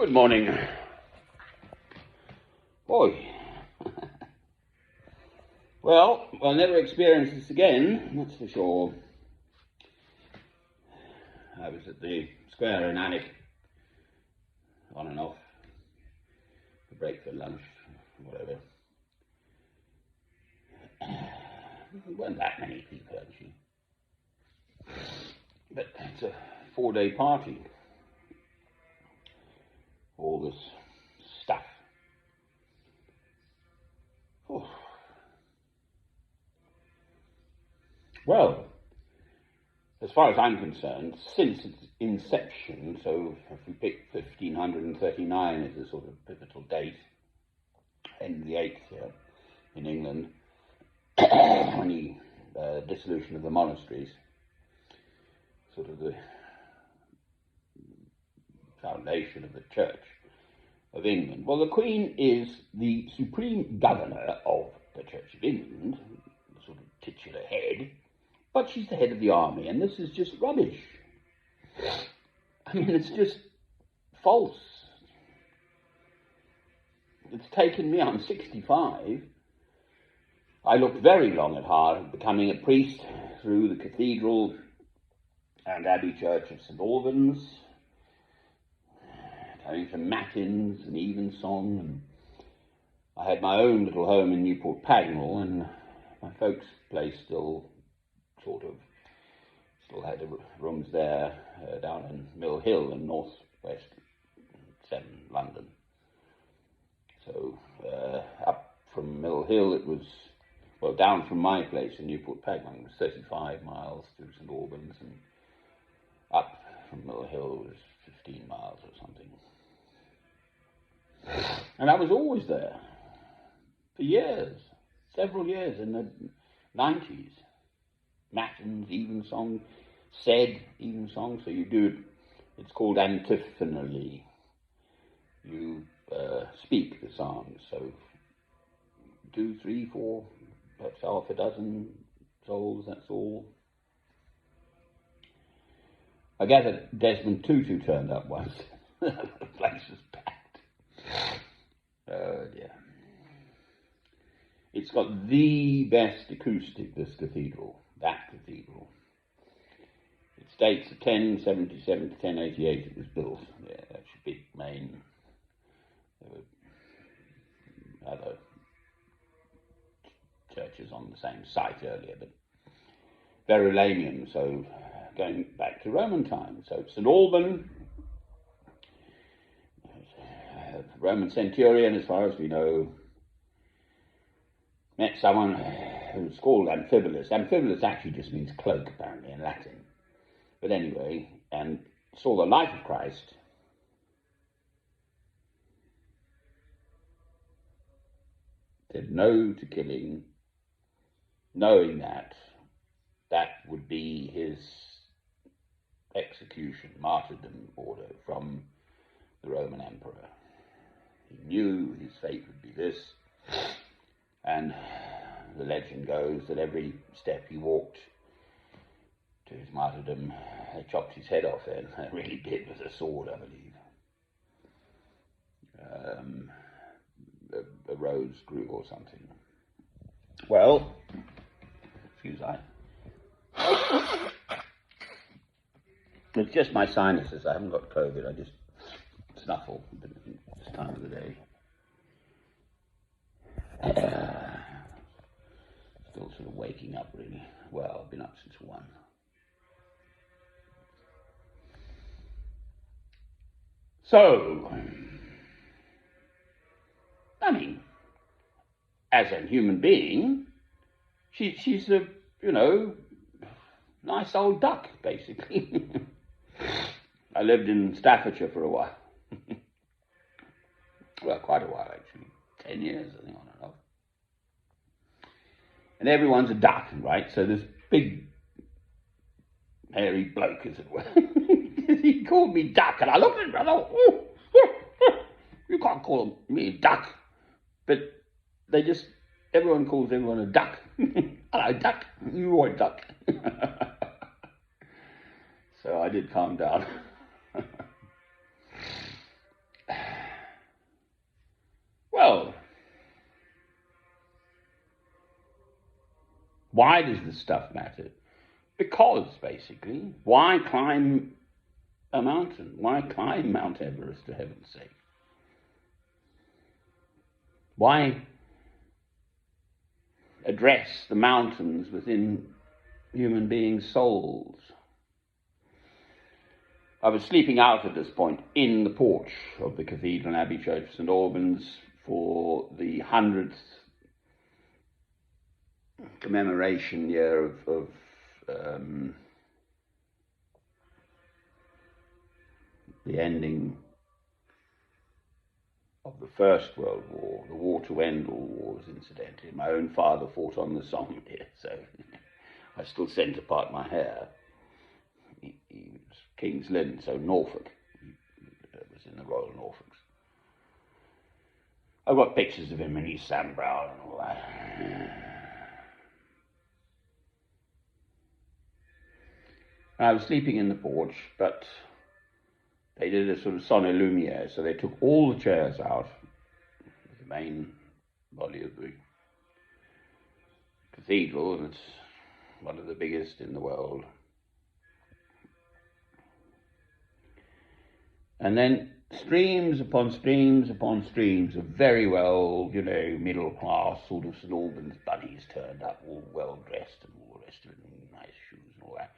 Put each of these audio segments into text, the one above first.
Good morning. Boy. Well, I'll never experience this again, that's for sure. I was at the square in Alnwick, on and off, for break, for lunch, whatever. There weren't that many people, actually. But it's a 4-day party. All this stuff. Oh. Well, as far as I'm concerned, since its inception, so if we pick 1539 as a sort of pivotal date, Henry VIII here in England, when the dissolution of the monasteries, sort of the foundation of the Church of England. Well, the Queen is the supreme governor of the Church of England, the sort of titular head, but she's the head of the army, and this is just rubbish. I mean, it's just false. It's taken me, I'm 65. I looked very long at hard becoming a priest through the cathedral and Abbey Church of St Albans, going to matins and evensong, and I had my own little home in Newport Pagnell, and my folks' place still had rooms there down in Mill Hill in northwest 7 London. So up from Mill Hill it was, well, down from my place in Newport Pagnell it was 35 miles to St Albans, and up from Mill Hill was 15 miles or something. And I was always there for years, several years in the 90s. Matins, evensong, said evensong, so you do it, it's called antiphonally. You speak the psalms, so 2, 3, 4, perhaps half a dozen souls, that's all. I gather Desmond Tutu turned up once. The place was packed. Oh dear. It's got the best acoustic, this cathedral, that cathedral. It states 1077 to 1088 it was built. Yeah, that's a big main. There were other churches on the same site earlier, but Verulamium, so going back to Roman times. So St Alban, Roman centurion, as far as we know, met someone who was called Amphibulus. Amphibulus actually just means cloak, apparently, in Latin. But anyway, and saw the life of Christ. Said no to killing, knowing that would be his execution, martyrdom order from the Roman emperor. He knew his fate would be this, and the legend goes that every step he walked to his martyrdom, they chopped his head off then. They really did, with a sword, I believe. A rose grew or something. Well, excuse me. It's just my sinuses. I haven't got COVID. I just snuffle this time of the day. Still sort of waking up, really. Well, I've been up since 1. So, I mean, as a human being, she's a, nice old duck, basically. I lived in Staffordshire for a while. Well, quite a while, actually. 10 years, I think, on and off. And everyone's a duck, right? So this big, hairy bloke, as it were, he called me duck, and I looked at him, and I thought, you can't call me a duck. But everyone calls everyone a duck. Hello, duck. You're a duck. So I did calm down. Why does this stuff matter? Because, basically, why climb a mountain? Why climb Mount Everest, for heaven's sake? Why address the mountains within human beings' souls? I was sleeping out at this point in the porch of the Cathedral and Abbey Church of St Albans for the 100th commemoration year of the ending of the First World War, the war to end all wars, incidentally. My own father fought on the Somme here, so I still sent apart my hair. He was King's Lynn, so Norfolk. He was in the Royal Norfolks. I've got pictures of him in his Sam Brown and all that. I was sleeping in the porch, but they did a sort of sonne lumiere, so they took all the chairs out of the main body of the cathedral, and it's one of the biggest in the world. And then streams upon streams upon streams of very well, middle class sort of St Albans bunnies turned up, all well dressed and all the rest of it, and nice shoes and all that,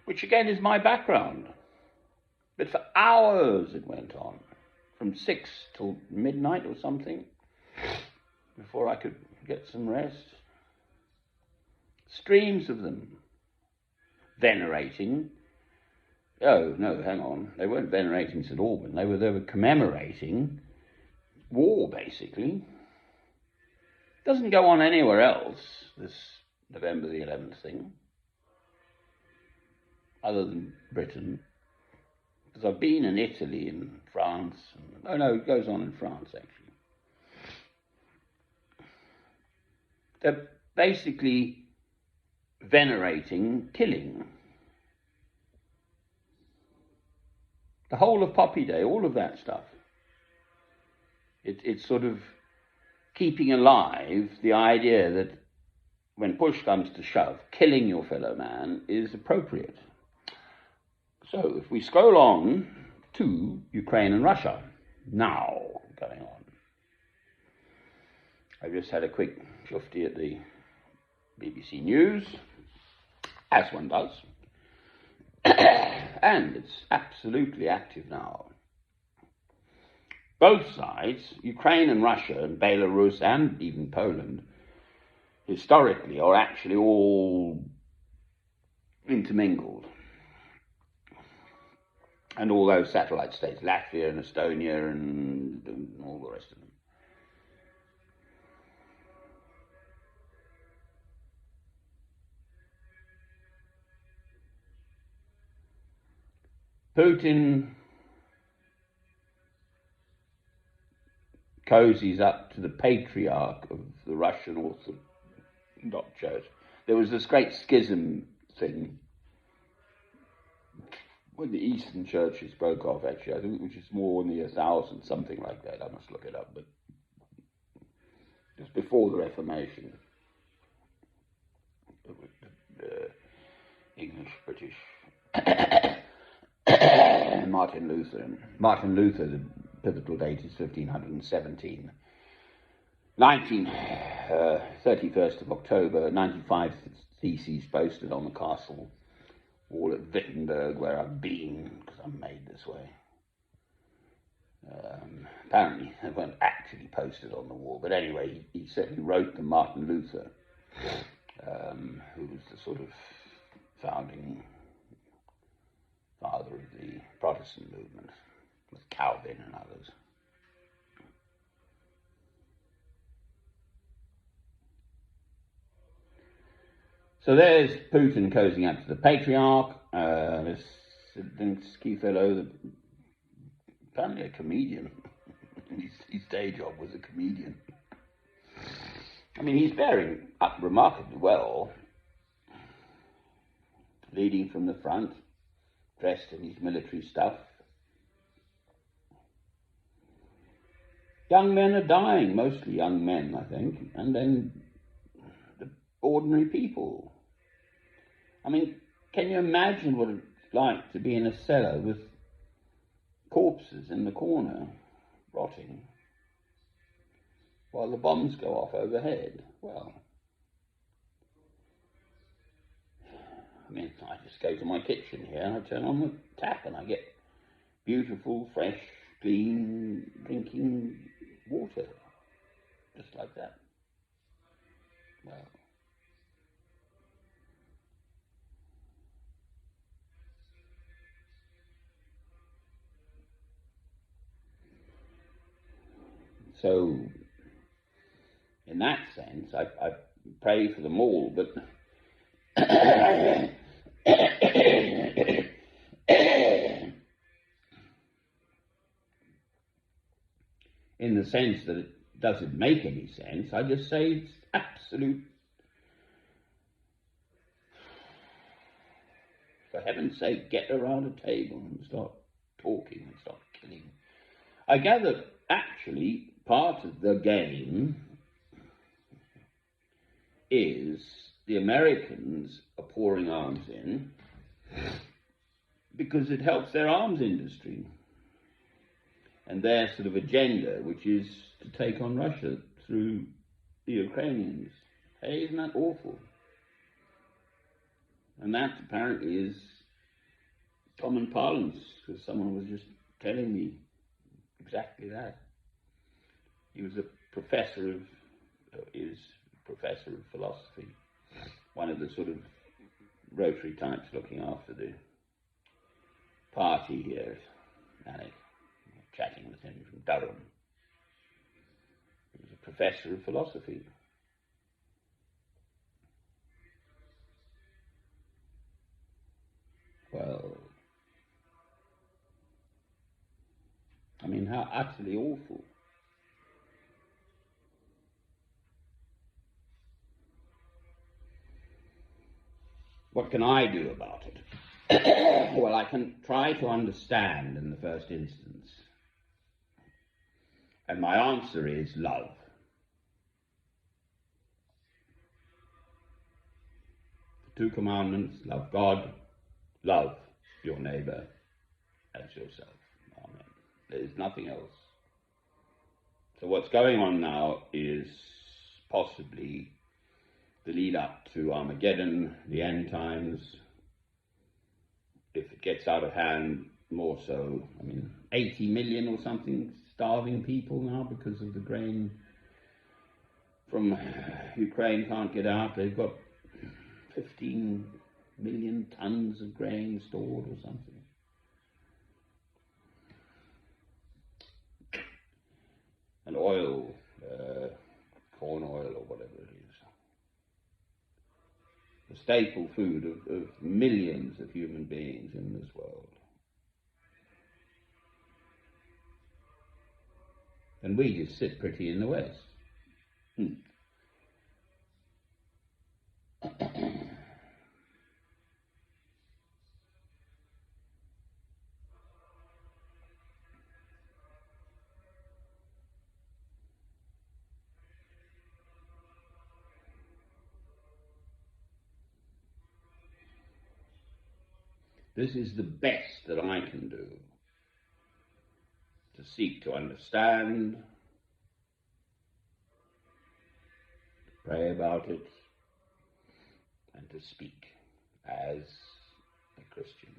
which again is my background. But for hours it went on, from 6 till midnight or something, before I could get some rest. Streams of them venerating. Oh, no, hang on. They weren't venerating St Alban. They were commemorating war, basically. It doesn't go on anywhere else, this November the 11th thing, other than Britain. Because I've been in Italy and France. It goes on in France, actually. They're basically venerating killing. The whole of Poppy Day, all of that stuff. It's sort of keeping alive the idea that when push comes to shove, killing your fellow man is appropriate. So if we scroll on to Ukraine and Russia, now going on. I've just had a quick shufti at the BBC News, as one does. And it's absolutely active now. Both sides, Ukraine and Russia and Belarus and even Poland, historically are actually all intermingled. And all those satellite states, Latvia and Estonia and all the rest of them. Putin cozies up to the patriarch of the Russian Orthodox Church. There was this great schism thing when the Eastern churches broke off, actually, I think, which is more in the 1000, something like that. I must look it up, but it was before the Reformation. English, British, Martin Luther, the pivotal date is 1517. 31st of October, 95 theses posted on the castle wall at Wittenberg, where I've been, because I'm made this way. Apparently, they weren't actually posted on the wall, but anyway, he certainly wrote to Martin Luther, who was the sort of founding father of the Protestant movement, with Calvin and others. So there's Putin cozying up to the patriarch, this Zelensky fellow, apparently a comedian. His day job was a comedian. I mean, he's bearing up remarkably well, leading from the front, dressed in his military stuff. Young men are dying, mostly young men, I think, and then the ordinary people. I mean, can you imagine what it's like to be in a cellar with corpses in the corner, rotting, while the bombs go off overhead? Well, I mean, I just go to my kitchen here and I turn on the tap and I get beautiful, fresh, clean drinking water, just like that. Well, so in that sense, I pray for them all, but in the sense that it doesn't make any sense, I just say it's absolute. For heaven's sake, get around a table and start talking and start killing. I gather, actually, part of the game is the Americans are pouring arms in because it helps their arms industry and their sort of agenda, which is to take on Russia through the Ukrainians. Hey, isn't that awful? And that apparently is common parlance, because someone was just telling me exactly that. He was a professor of, is professor of philosophy, one of the sort of Rotary types looking after the party here, Alec, chatting with him from Durham. He was a professor of philosophy. Well, I mean, how utterly awful. What can I do about it? Well, I can try to understand in the first instance. And my answer is love. The two commandments: love God, love your neighbor as yourself. Amen. There's nothing else. So what's going on now is possibly the lead up to Armageddon, the end times. If it gets out of hand, more so. I mean, 80 million or something starving people now because of the grain from Ukraine can't get out. They've got 15 million tons of grain stored or something. And oil, corn oil or whatever it is. The staple food of millions of human beings in this world. And we just sit pretty in the West. This is the best that I can do, to seek to understand, to pray about it, and to speak as a Christian.